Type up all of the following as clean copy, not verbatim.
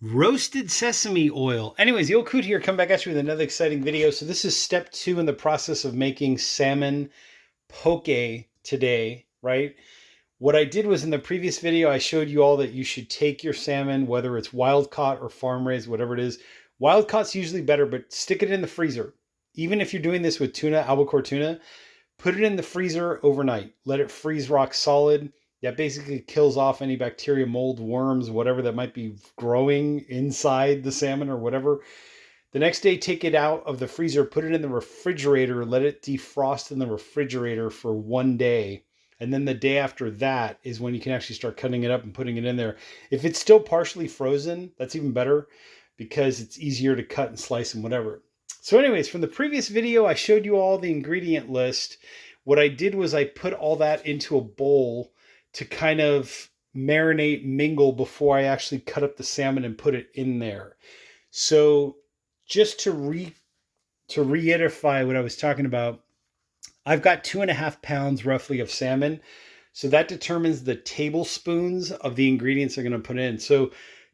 Roasted sesame oil. Anyways, Yokut here, come back at you with another exciting video. So this is step 2 in the process of making salmon poke today, right? What I did was in the previous video, I showed you all that you should take your salmon, whether it's wild caught or farm raised, whatever it is. Wild caught's usually better, but stick it in the freezer. Even if you're doing this with tuna, albacore tuna, put it in the freezer overnight. Let it freeze rock solid. That basically kills off any bacteria, mold, worms, whatever that might be growing inside the salmon or whatever. The next day, take it out of the freezer, put it in the refrigerator, let it defrost in the refrigerator for 1 day. And then the day after that is when you can actually start cutting it up and putting it in there. If it's still partially frozen, that's even better because it's easier to cut and slice and whatever. So anyways, from the previous video, I showed you all the ingredient list. What I did was I put all that into a bowl to kind of marinate, mingle before I actually cut up the salmon and put it in there. So just to reiterify what I was talking about, I've got 2.5 pounds roughly of salmon. So that determines the tablespoons of the ingredients I'm going to put in. So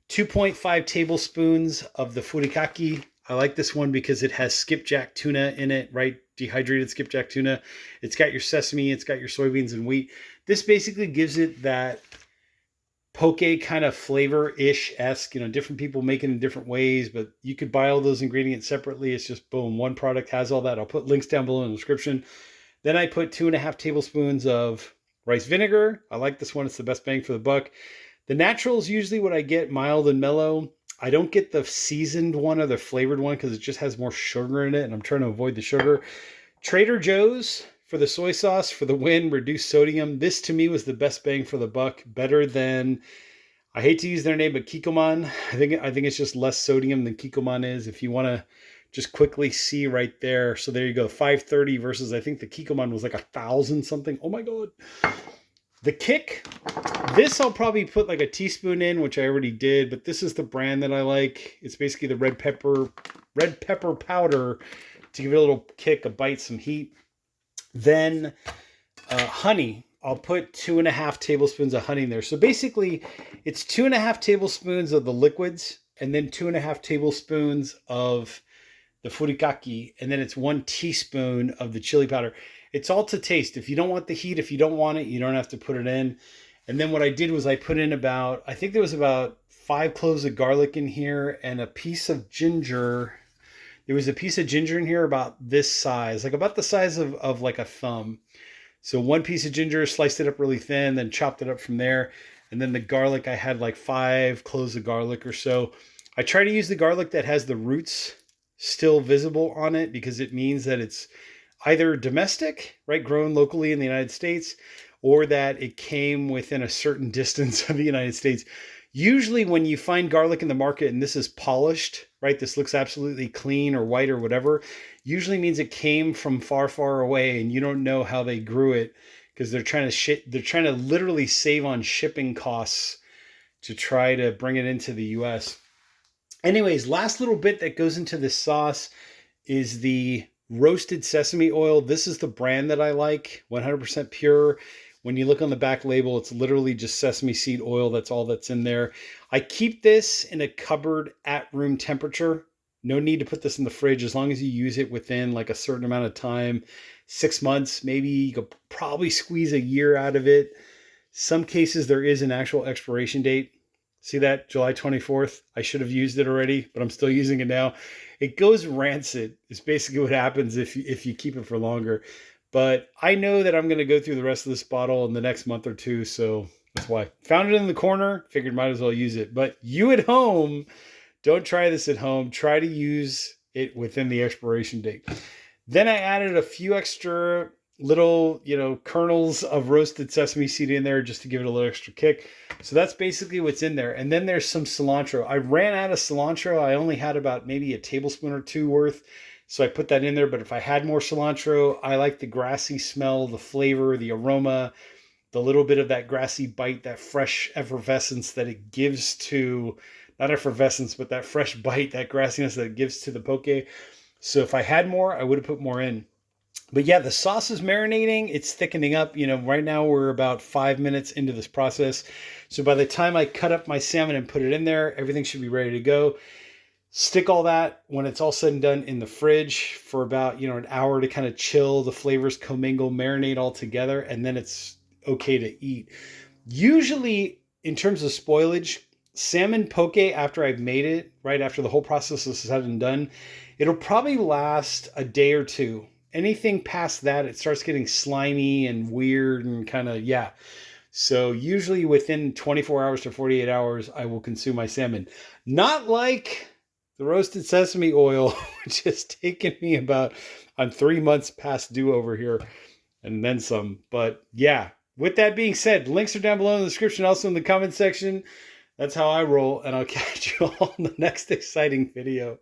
2.5 tablespoons of the furikake. I like this one because it has skipjack tuna in it, right? Dehydrated skipjack tuna. It's got your sesame, it's got your soybeans and wheat. This basically gives it that poke kind of flavor-ish-esque. You know, different people make it in different ways, but you could buy all those ingredients separately. It's just boom, one product has all that. I'll put links down below in the description. Then I put 2.5 tablespoons of rice vinegar. I like this one. It's the best bang for the buck. The natural is usually what I get, mild and mellow. I don't get the seasoned one or the flavored one because it just has more sugar in it, and I'm trying to avoid the sugar. Trader Joe's for the soy sauce, for the win, reduced sodium. This to me was the best bang for the buck, better than, I hate to use their name, but Kikkoman. I think it's just less sodium than Kikkoman is. If you want to just quickly see right there. So there you go, 530 versus I think the Kikkoman was like 1,000 something. Oh my God. The Kick, this I'll probably put like a teaspoon in, which I already did, but this is the brand that I like. It's basically the red pepper powder to give it a little kick, a bite, some heat. Then honey, I'll put 2.5 tablespoons of honey in there. So basically it's 2.5 tablespoons of the liquids and then 2.5 tablespoons of the furikake, and then it's 1 teaspoon of the chili powder. It's all to taste. If you don't want the heat, if you don't want it, you don't have to put it in. And then what I did was I put in about, I think there was about 5 cloves of garlic in here and a piece of ginger. There was a piece of ginger in here about this size, like about the size of like a thumb. So 1 piece of ginger, sliced it up really thin, then chopped it up from there. And then the garlic, I had like 5 cloves of garlic or so. I try to use the garlic that has the roots still visible on it because it means that it's either domestic, right, grown locally in the United States, or that it came within a certain distance of the United States. Usually when you find garlic in the market and this is polished, right, this looks absolutely clean or white or whatever, usually means it came from far, far away and you don't know how they grew it because they're trying to literally save on shipping costs to try to bring it into the US. Anyways, last little bit that goes into this sauce is the roasted sesame oil. This is the brand that I like, 100% pure. When you look on the back label, it's literally just sesame seed oil. That's all that's in there. I keep this in a cupboard at room temperature. No need to put this in the fridge as long as you use it within like a certain amount of time, 6 months, maybe you could probably squeeze a year out of it. Some cases there is an actual expiration date. See that? July 24th. I should have used it already, but I'm still using it now. It goes rancid. It's basically what happens if you keep it for longer. But I know that I'm going to go through the rest of this bottle in the next month or two. So that's why. Found it in the corner. Figured might as well use it. But you at home, don't try this at home. Try to use it within the expiration date. Then I added a few extra little, kernels of roasted sesame seed in there just to give it a little extra kick. So that's basically what's in there. And then there's some cilantro. I ran out of cilantro. I only had about maybe a tablespoon or 2 worth. So I put that in there. But if I had more cilantro, I like the grassy smell, the flavor, the aroma, the little bit of that grassy bite, that fresh effervescence that it gives to, not effervescence, but that fresh bite, that grassiness that it gives to the poke. So if I had more, I would have put more in. But yeah, the sauce is marinating. It's thickening up. You know, right now we're about 5 minutes into this process. So by the time I cut up my salmon and put it in there, everything should be ready to go. Stick all that when it's all said and done in the fridge for about, an hour to kind of chill, the flavors commingle, marinate all together, and then it's okay to eat. Usually, in terms of spoilage, salmon poke, after I've made it, right after the whole process is said and done, it'll probably last a day or two. Anything past that, it starts getting slimy and weird and kind of, yeah. So usually within 24 hours to 48 hours, I will consume my salmon. Not like the roasted sesame oil, which has taken me about, I'm 3 months past due over here and then some. But yeah, with that being said, links are down below in the description, also in the comment section. That's how I roll, and I'll catch you all in the next exciting video.